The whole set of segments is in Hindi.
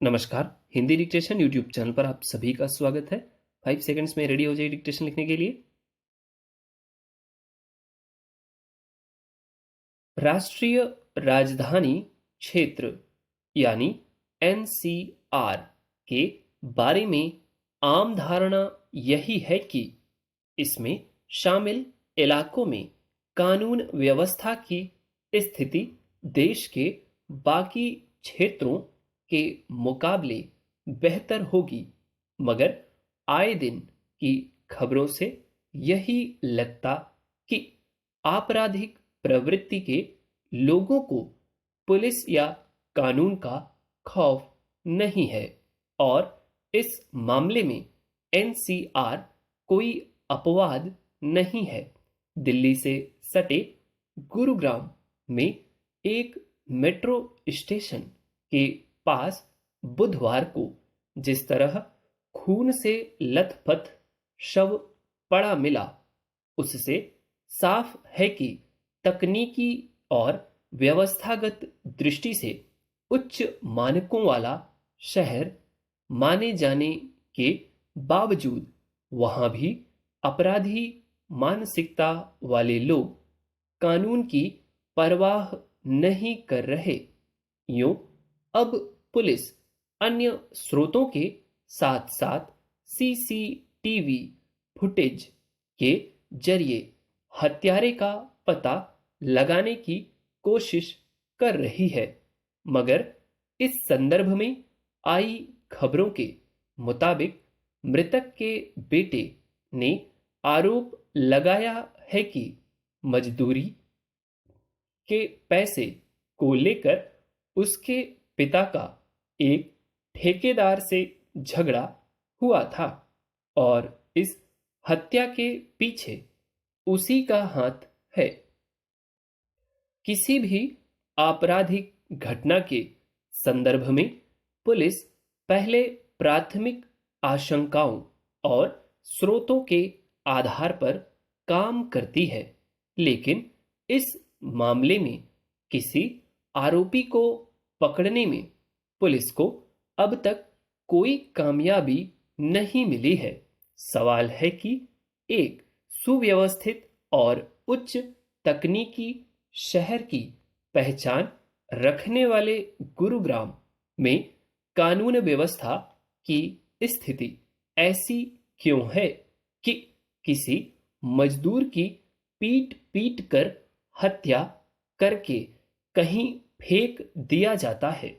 नमस्कार। हिंदी डिक्टेशन यूट्यूब चैनल पर आप सभी का स्वागत है। 5 सेकंड्स में रेडी हो जाइए डिक्टेशन लिखने के लिए। राष्ट्रीय राजधानी क्षेत्र यानी एनसीआर के बारे में आम धारणा यही है कि इसमें शामिल इलाकों में कानून व्यवस्था की स्थिति देश के बाकी क्षेत्रों के मुकाबले बेहतर होगी, मगर आए दिन की खबरों से यही लगता कि आपराधिक प्रवृत्ति के लोगों को पुलिस या कानून का खौफ नहीं है और इस मामले में एनसीआर कोई अपवाद नहीं है। दिल्ली से सटे गुरुग्राम में एक मेट्रो स्टेशन के पास बुधवार को जिस तरह खून से लथपथ शव पड़ा मिला, उससे साफ है कि तकनीकी और व्यवस्थागत दृष्टि से उच्च मानकों वाला शहर माने जाने के बावजूद वहां भी अपराधी मानसिकता वाले लोग कानून की परवाह नहीं कर रहे। यूं अब पुलिस अन्य स्रोतों के साथ साथ सीसीटीवी फुटेज के जरिए हत्यारे का पता लगाने की कोशिश कर रही है, मगर इस संदर्भ में आई खबरों के मुताबिक मृतक के बेटे ने आरोप लगाया है कि मजदूरी के पैसे को लेकर उसके पिता का एक ठेकेदार से झगड़ा हुआ था और इस हत्या के पीछे उसी का हाथ है। किसी भी आपराधिक घटना के संदर्भ में पुलिस पहले प्राथमिक आशंकाओं और स्रोतों के आधार पर काम करती है, लेकिन इस मामले में किसी आरोपी को पकड़ने में पुलिस को अब तक कोई कामयाबी नहीं मिली है। सवाल है कि एक सुव्यवस्थित और उच्च तकनीकी शहर की पहचान रखने वाले गुरुग्राम में कानून व्यवस्था की स्थिति ऐसी क्यों है कि किसी मजदूर की पीट पीट कर हत्या करके कहीं फेंक दिया जाता है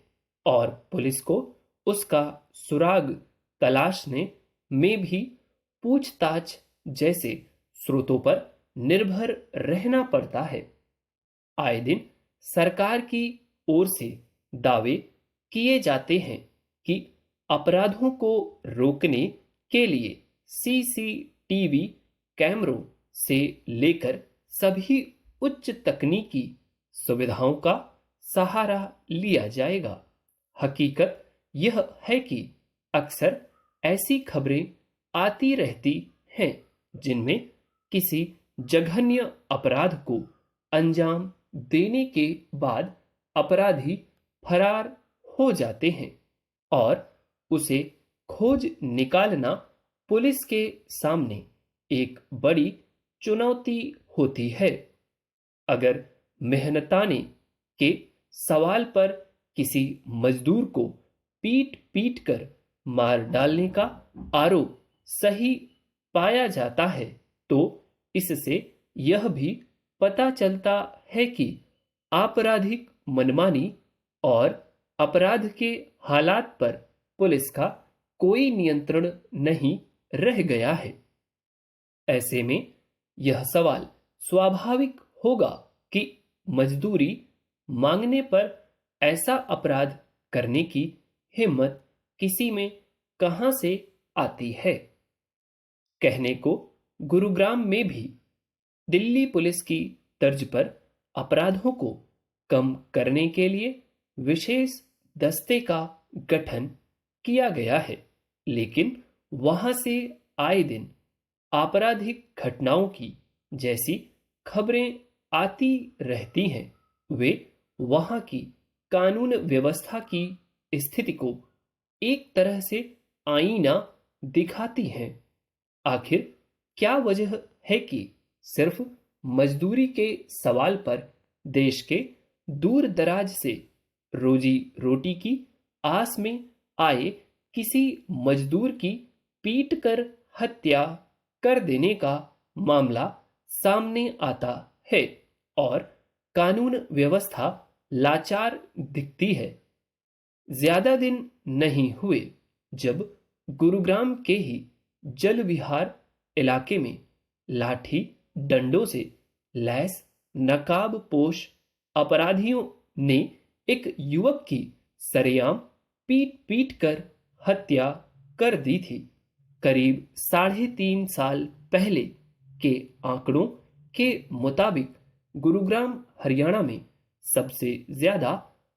और पुलिस को उसका सुराग तलाशने में भी पूछताछ जैसे स्रोतों पर निर्भर रहना पड़ता है। आए दिन सरकार की ओर से दावे किए जाते हैं कि अपराधों को रोकने के लिए सीसीटीवी कैमरों से लेकर सभी उच्च तकनीकी सुविधाओं का सहारा लिया जाएगा। हकीकत यह है कि अक्सर ऐसी खबरें आती रहती हैं जिनमें किसी जघन्य अपराध को अंजाम देने के बाद अपराधी फरार हो जाते हैं और उसे खोज निकालना पुलिस के सामने एक बड़ी चुनौती होती है। अगर मेहनताने के सवाल पर किसी मजदूर को पीट पीट कर मार डालने का आरोप सही पाया जाता है, तो इससे यह भी पता चलता है कि आपराधिक मनमानी और अपराध के हालात पर पुलिस का कोई नियंत्रण नहीं रह गया है। ऐसे में यह सवाल स्वाभाविक होगा कि मजदूरी मांगने पर ऐसा अपराध करने की हिम्मत किसी में कहां से आती है। कहने को गुरुग्राम में भी दिल्ली पुलिस की तर्ज पर अपराधों को कम करने के लिए विशेष दस्ते का गठन किया गया है, लेकिन वहां से आए दिन आपराधिक घटनाओं की जैसी खबरें आती रहती हैं, वे वहां की कानून व्यवस्था की स्थिति को एक तरह से आईना दिखाती हैं। आखिर क्या वजह है कि सिर्फ मजदूरी के सवाल पर देश के दूर दराज से रोजी रोटी की आस में आए किसी मजदूर की पीट कर हत्या कर देने का मामला सामने आता है और कानून व्यवस्था लाचार दिखती है? ज्यादा दिन नहीं हुए जब गुरुग्राम के ही जल विहार इलाके में लाठी डंडों से लैस नकाबपोश अपराधियों ने एक युवक की सरेआम पीट पीट कर हत्या कर दी थी। करीब 3.5 साल पहले के आंकड़ों के मुताबिक गुरुग्राम हरियाणा में सबसे ज्यादा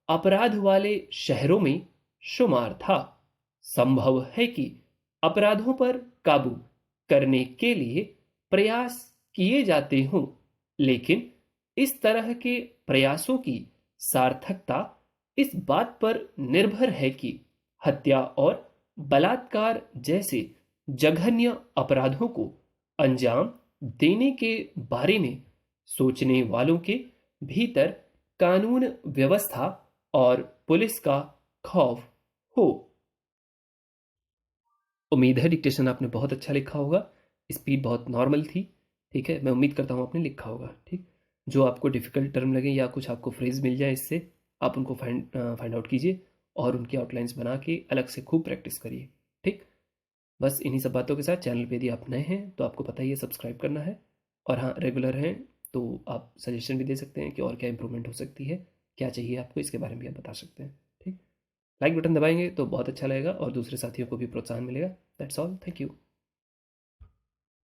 अपराध वाले शहरों में शुमार था। संभव है कि अपराधों पर काबू करने के लिए प्रयास किए जाते हों, लेकिन इस तरह के प्रयासों की सार्थकता इस बात पर निर्भर है कि हत्या और बलात्कार जैसे जघन्य अपराधों को अंजाम देने के बारे में सोचने वालों के भीतर कानून व्यवस्था और पुलिस का खौफ हो। उम्मीद है डिक्टेशन आपने बहुत अच्छा लिखा होगा। स्पीड बहुत नॉर्मल थी। ठीक है, मैं उम्मीद करता हूँ आपने लिखा होगा। ठीक, जो आपको डिफ़िकल्ट टर्म लगे या कुछ आपको फ्रेज मिल जाए इससे, आप उनको फाइंड आउट कीजिए और उनकी आउटलाइंस बना के अलग से खूब प्रैक्टिस करिए। ठीक, बस इन्हीं सब बातों के साथ चैनल पे यदि आप नए हैं तो आपको पता ही है सब्सक्राइब करना है, और हाँ रेगुलर हैं तो आप सजेशन भी दे सकते हैं कि और क्या इंप्रूवमेंट हो सकती है, क्या चाहिए आपको, इसके बारे में भी आप बता सकते हैं। ठीक, लाइक बटन दबाएंगे तो बहुत अच्छा लगेगा और दूसरे साथियों को भी प्रोत्साहन मिलेगा। That's all, thank you.